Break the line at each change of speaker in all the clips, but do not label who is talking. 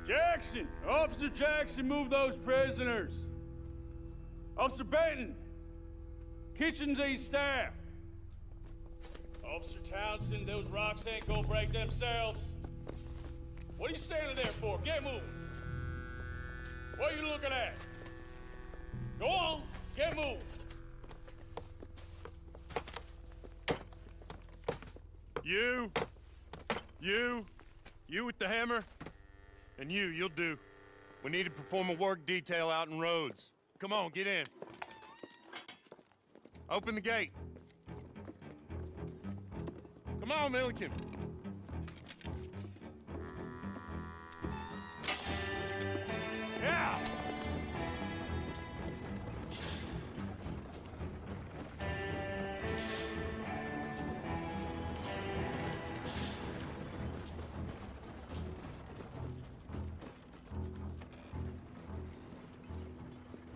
Jackson! Officer Jackson, move those prisoners! Officer Benton! Kitchens aid staff! Officer Townsend, those rocks ain't gonna break themselves. What are you standing there for? Get moving! What are you looking at? Go on, get moving!
You with the hammer? And you'll do. We need to perform a work detail out in Rhodes. Come on, get in. Open the gate. Come on, Milliken. Yeah!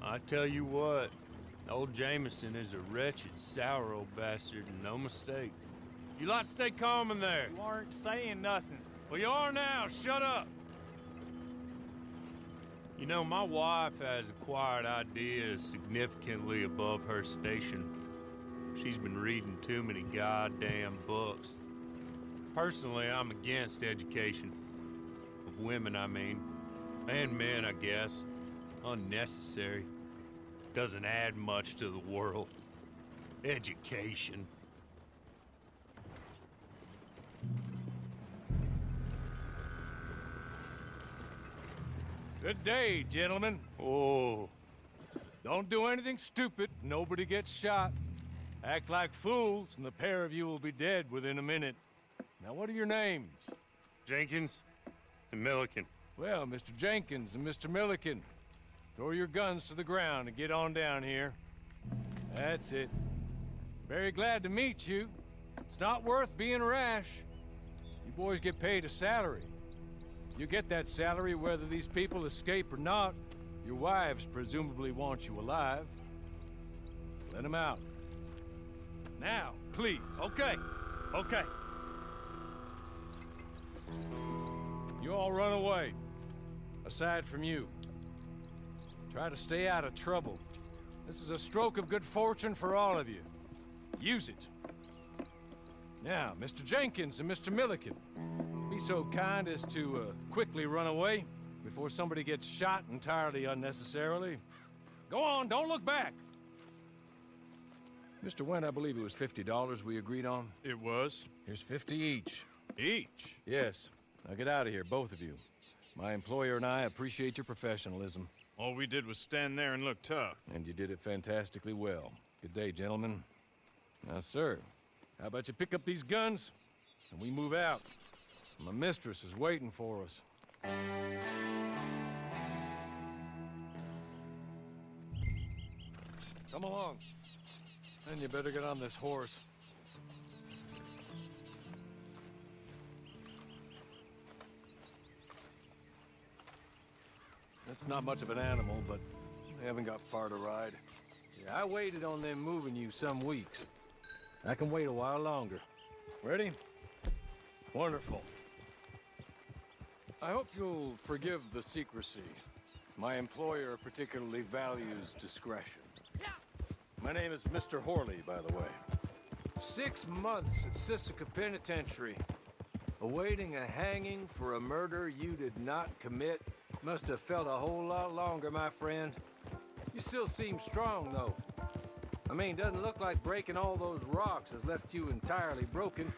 I tell you what, old Jameson is a wretched, sour old bastard, and no mistake. You lot stay calm in there.
You aren't saying nothing.
Well, you are now. Shut up. You know, my wife has acquired ideas significantly above her station. She's been reading too many goddamn books. Personally, I'm against education. Of women, I mean. And men, I guess. Unnecessary. Doesn't add much to the world. Education.
Good day, gentlemen.
Oh.
Don't do anything stupid. Nobody gets shot. Act like fools, and the pair of you will be dead within a minute. Now, what are your names?
Jenkins and Milliken.
Well, Mr. Jenkins and Mr. Milliken, throw your guns to the ground and get on down here. That's it. Very glad to meet you. It's not worth being rash. You boys get paid a salary. You get that salary whether these people escape or not. Your wives presumably want you alive. Let them out. Now, please.
Okay.
You all run away. Aside from you. Try to stay out of trouble. This is a stroke of good fortune for all of you. Use it. Now, Mr. Jenkins and Mr. Milliken, be so kind as to quickly run away before somebody gets shot entirely unnecessarily. Go on, don't look back. Mr. Went, I believe it was $50 we agreed on.
It was.
Here's 50 each.
Each?
Yes. Now get out of here, both of you. My employer and I appreciate your professionalism.
All we did was stand there and look tough.
And you did it fantastically well. Good day, gentlemen. Now, sir, how about you pick up these guns, and we move out? My mistress is waiting for us. Come along. And you better get on this horse. That's not much of an animal, but they haven't got far to ride. Yeah, I waited on them moving you some weeks. I can wait a while longer. Ready? Wonderful. I hope you'll forgive the secrecy. My employer particularly values discretion. My name is Mr. Horley, by the way. 6 months at Sisika Penitentiary, awaiting a hanging for a murder you did not commit. Must have felt a whole lot longer, my friend. You still seem strong, though. I mean, doesn't look like breaking all those rocks has left you entirely broken,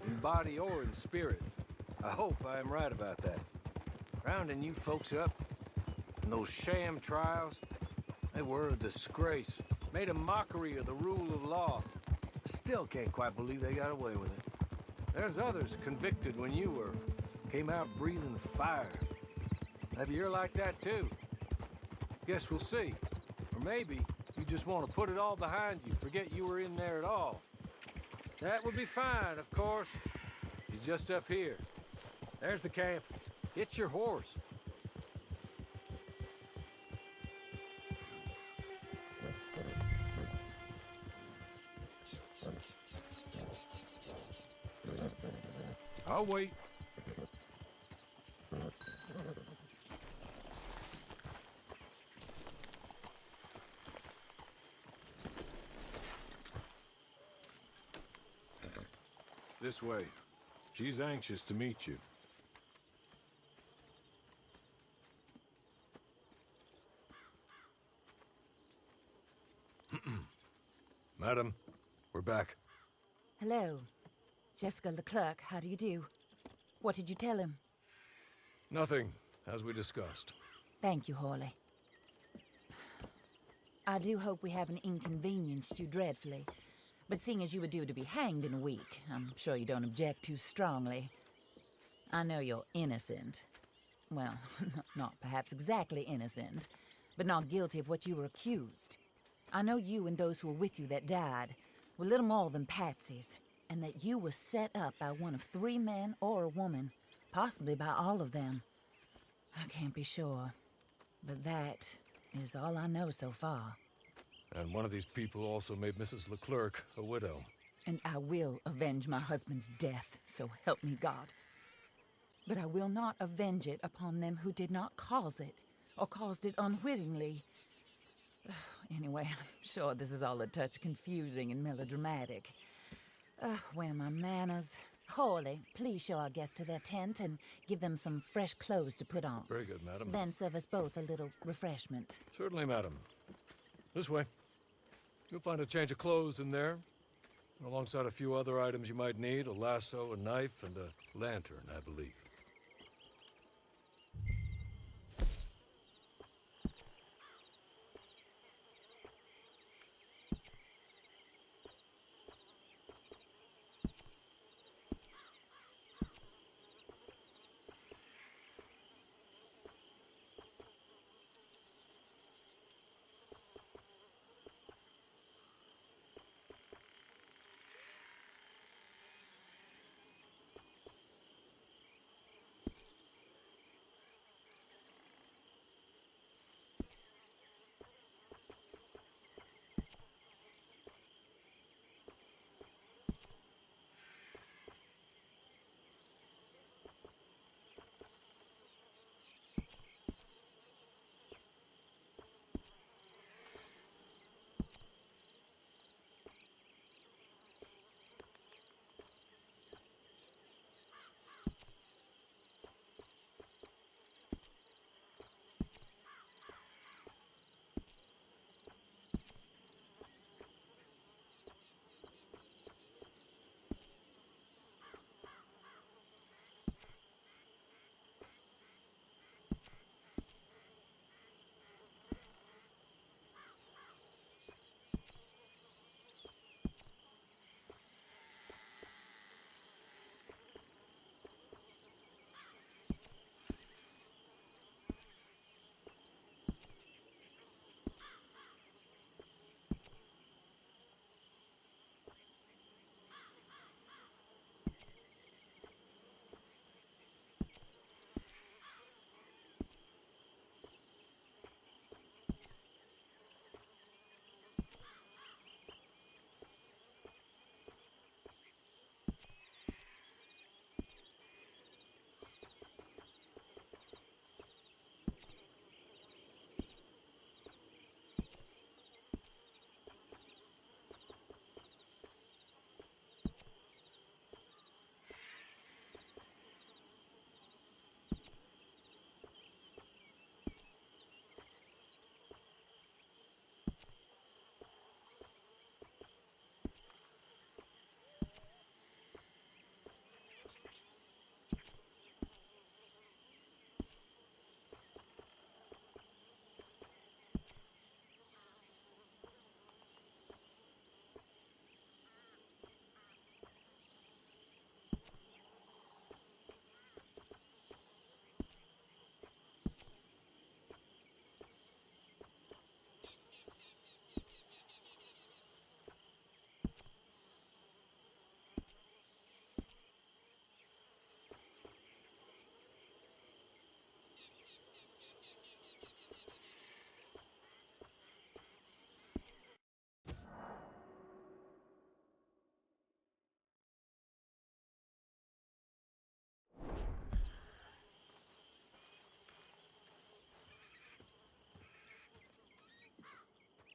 in body or in spirit. I hope I am right about that. Rounding you folks up, and those sham trials, they were a disgrace. Made a mockery of the rule of law. I still can't quite believe they got away with it. There's others convicted when you were. Came out breathing fire. Maybe you're like that too. Guess we'll see. Or maybe you just want to put it all behind you, forget you were in there at all. That would be fine, of course. He's just up here. There's the camp. Get your horse. I'll wait. This way. She's anxious to meet you. Madam, we're back.
Hello. Jessica Leclerc, how do you do? What did you tell him?
Nothing, as we discussed.
Thank you, Hawley. I do hope we haven't inconvenienced you dreadfully. But seeing as you were due to be hanged in a week, I'm sure you don't object too strongly. I know you're innocent. Well, not perhaps exactly innocent, but not guilty of what you were accused. I know you and those who were with you that died were little more than patsies, and that you were set up by one of 3 men or a woman, possibly by all of them. I can't be sure, but that is all I know so far.
And one of these people also made Mrs. Leclerc a widow.
And I will avenge my husband's death, so help me God. But I will not avenge it upon them who did not cause it, or caused it unwittingly. Anyway, I'm sure this is all a touch confusing and melodramatic. Where are my manners? Hawley, please show our guests to their tent and give them some fresh clothes to put on.
Very good, madam.
Then serve us both a little refreshment.
Certainly, madam. This way. You'll find a change of clothes in there, alongside a few other items you might need, a lasso, a knife, and a lantern, I believe.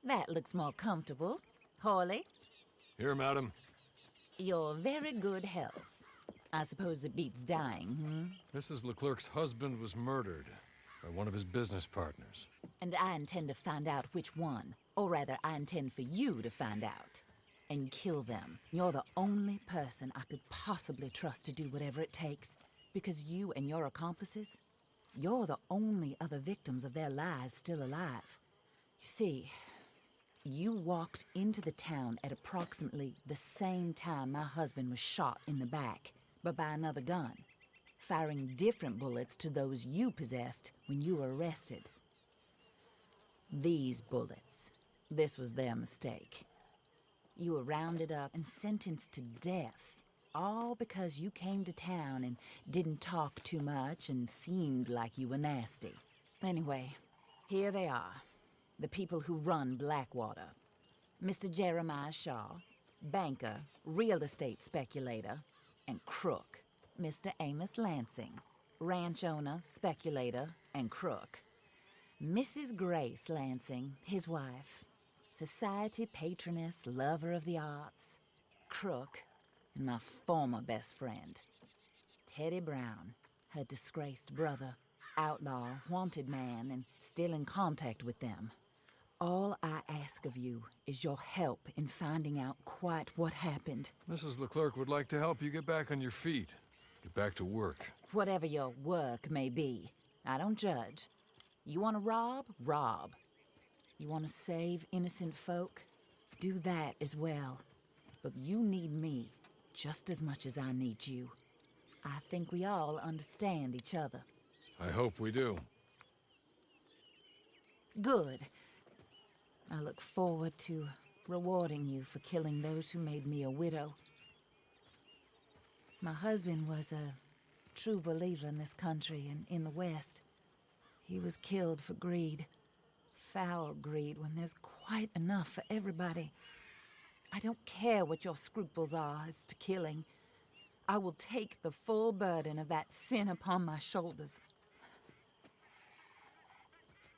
That looks more comfortable. Hawley?
Here, madam.
Your very good health. I suppose it beats dying, hmm?
Mrs. Leclerc's husband was murdered by one of his business partners.
And I intend to find out which one. Or rather, I intend for you to find out. And kill them. You're the only person I could possibly trust to do whatever it takes. Because you and your accomplices, you're the only other victims of their lies still alive. You see, you walked into the town at approximately the same time my husband was shot in the back, but by another gun, firing different bullets to those you possessed when you were arrested. These bullets, this was their mistake. You were rounded up and sentenced to death, all because you came to town and didn't talk too much and seemed like you were nasty. Anyway, here they are, the people who run Blackwater. Mr. Jeremiah Shaw, banker, real estate speculator, and crook. Mr. Amos Lansing, ranch owner, speculator, and crook. Mrs. Grace Lansing, his wife, society patroness, lover of the arts, crook, and my former best friend, Teddy Brown, her disgraced brother, outlaw, wanted man, and still in contact with them. All I ask of you is your help in finding out quite what happened.
Mrs. Leclerc would like to help you get back on your feet. Get back to work.
Whatever your work may be, I don't judge. You want to rob? Rob. You want to save innocent folk? Do that as well. But you need me just as much as I need you. I think we all understand each other.
I hope we do.
Good. I look forward to rewarding you for killing those who made me a widow. My husband was a true believer in this country and in the West. He was killed for greed. Foul greed when there's quite enough for everybody. I don't care what your scruples are as to killing. I will take the full burden of that sin upon my shoulders.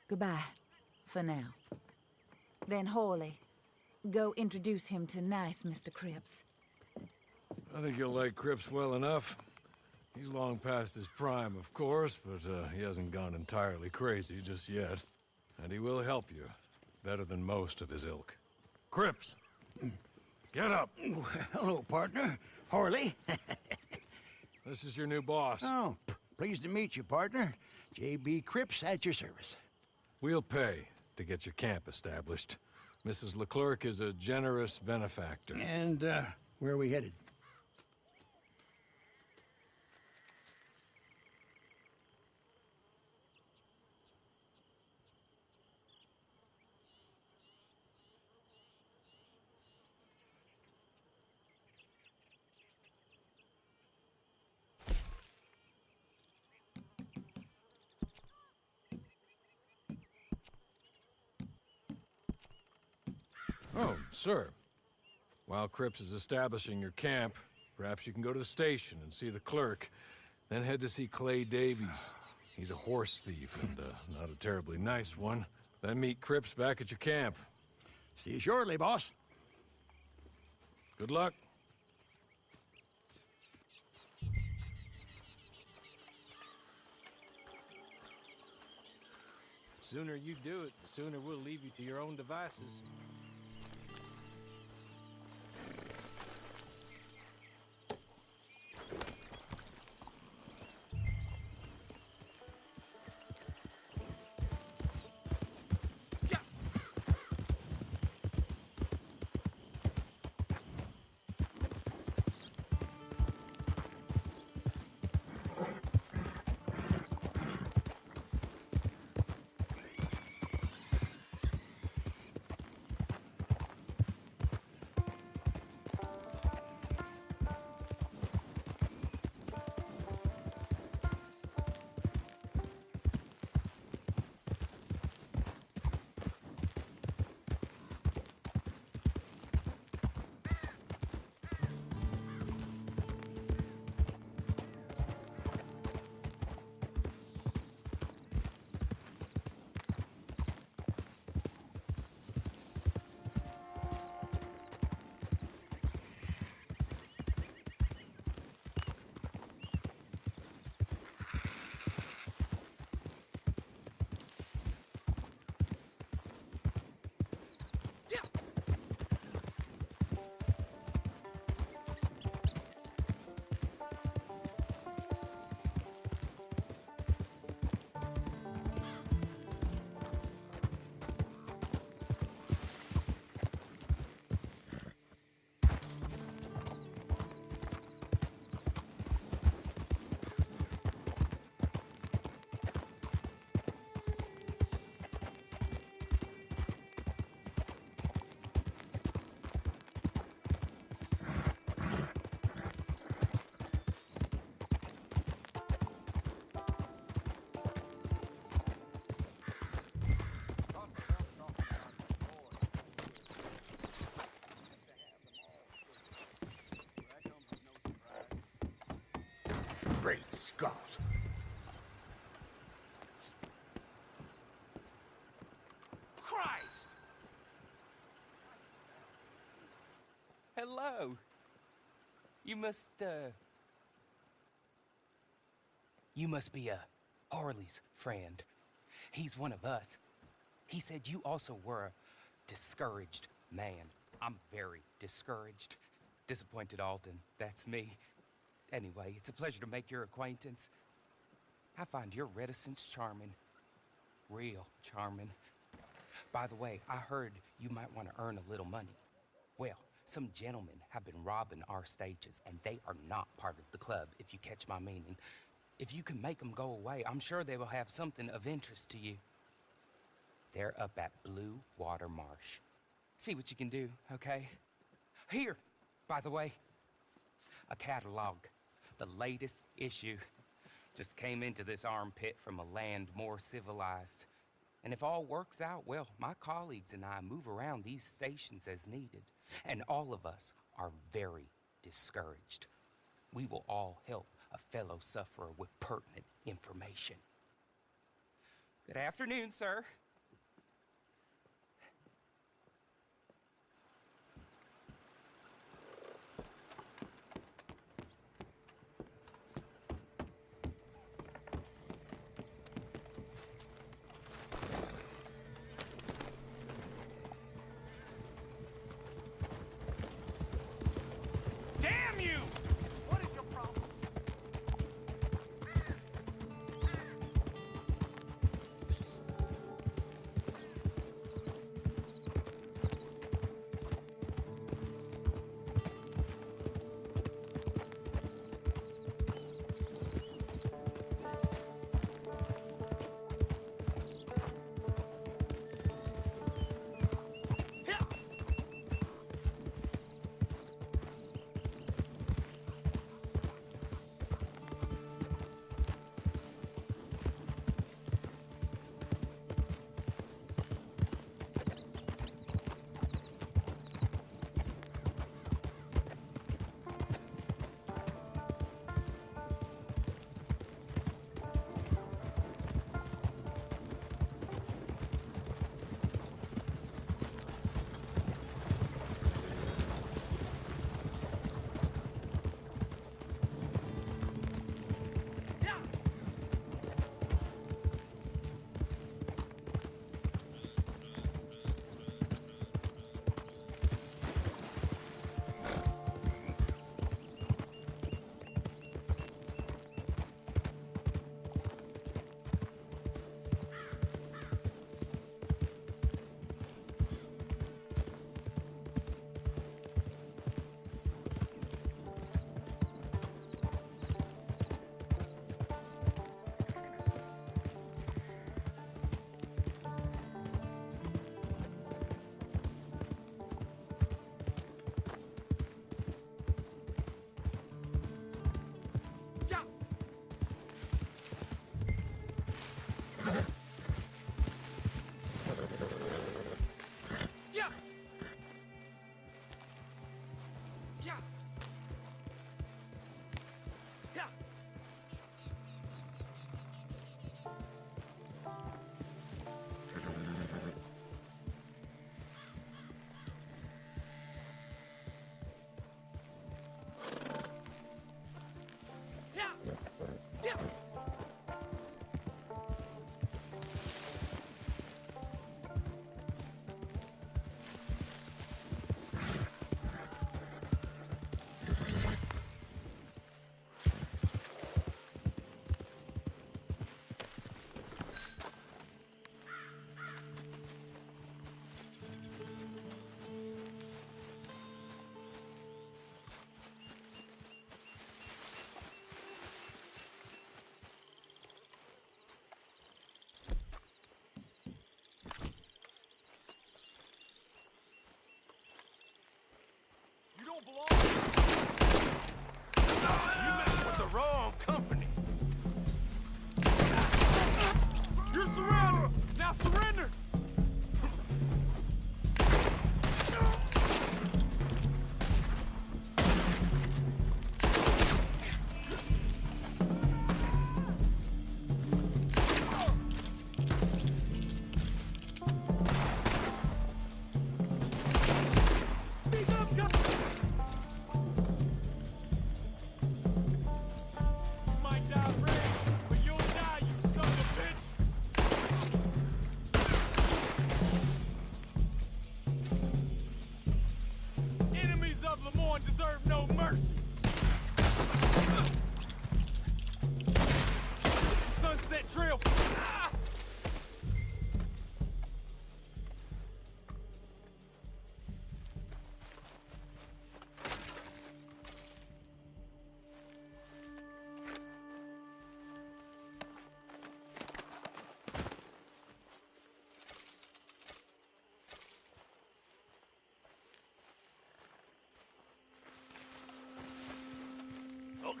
Goodbye, for now. Then Hawley, go introduce him to nice Mr. Cripps.
I think you'll like Cripps well enough. He's long past his prime, of course, but he hasn't gone entirely crazy just yet. And he will help you, better than most of his ilk. Cripps! Get up!
Hello, partner. Harley.
This is your new boss.
Oh, pleased to meet you, partner. J.B. Cripps at your service.
We'll pay to get your camp established. Mrs. Leclerc is a generous benefactor.
And, where are we headed?
Oh, sir. While Cripps is establishing your camp, perhaps you can go to the station and see the clerk, then head to see Clay Davies. He's a horse thief, and not a terribly nice one. Then meet Cripps back at your camp.
See you shortly, boss.
Good luck.
Sooner you do it, the sooner we'll leave you to your own devices.
Great Scott.
Christ! Hello. You must be Harley's friend. He's one of us. He said you also were a discouraged man. I'm very discouraged. Disappointed Alden, that's me. Anyway, it's a pleasure to make your acquaintance. I find your reticence charming. Real charming. By the way, I heard you might want to earn a little money. Well, some gentlemen have been robbing our stages, and they are not part of the club, if you catch my meaning. If you can make them go away, I'm sure they will have something of interest to you. They're up at Blue Water Marsh. See what you can do, okay? Here, by the way, a catalog. The latest issue. Just came into this armpit from a land more civilized. And if all works out, well, my colleagues and I move around these stations as needed. And all of us are very discouraged. We will all help a fellow sufferer with pertinent information. Good afternoon, sir. Damn you! What is your problem?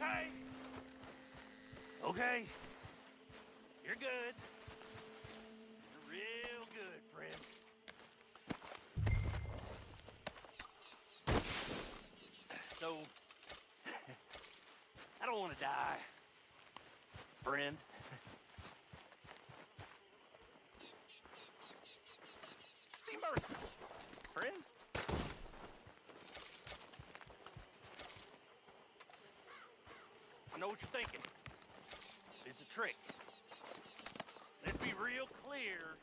okay? Okay. You're good. You're real good, friend. So, I don't want to die, friend. Be merciful, friend. I know what you're thinking. It's a trick. Let's be real clear.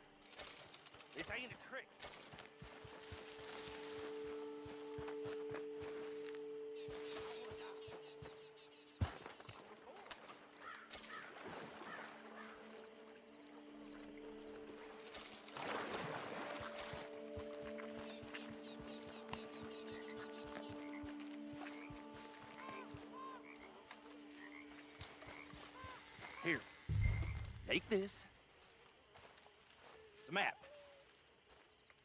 This ain't a trick. Here, take this. It's a map.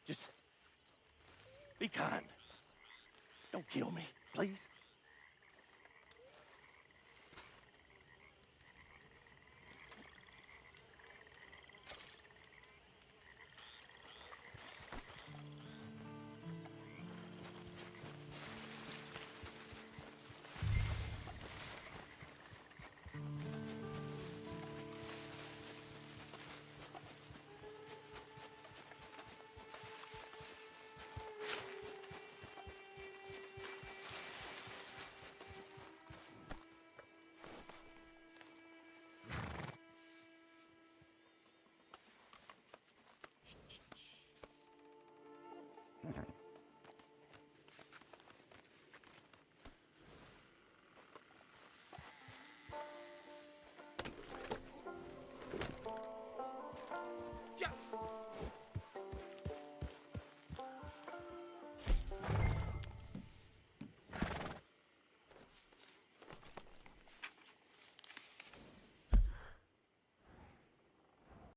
Just be kind. Don't kill me, please.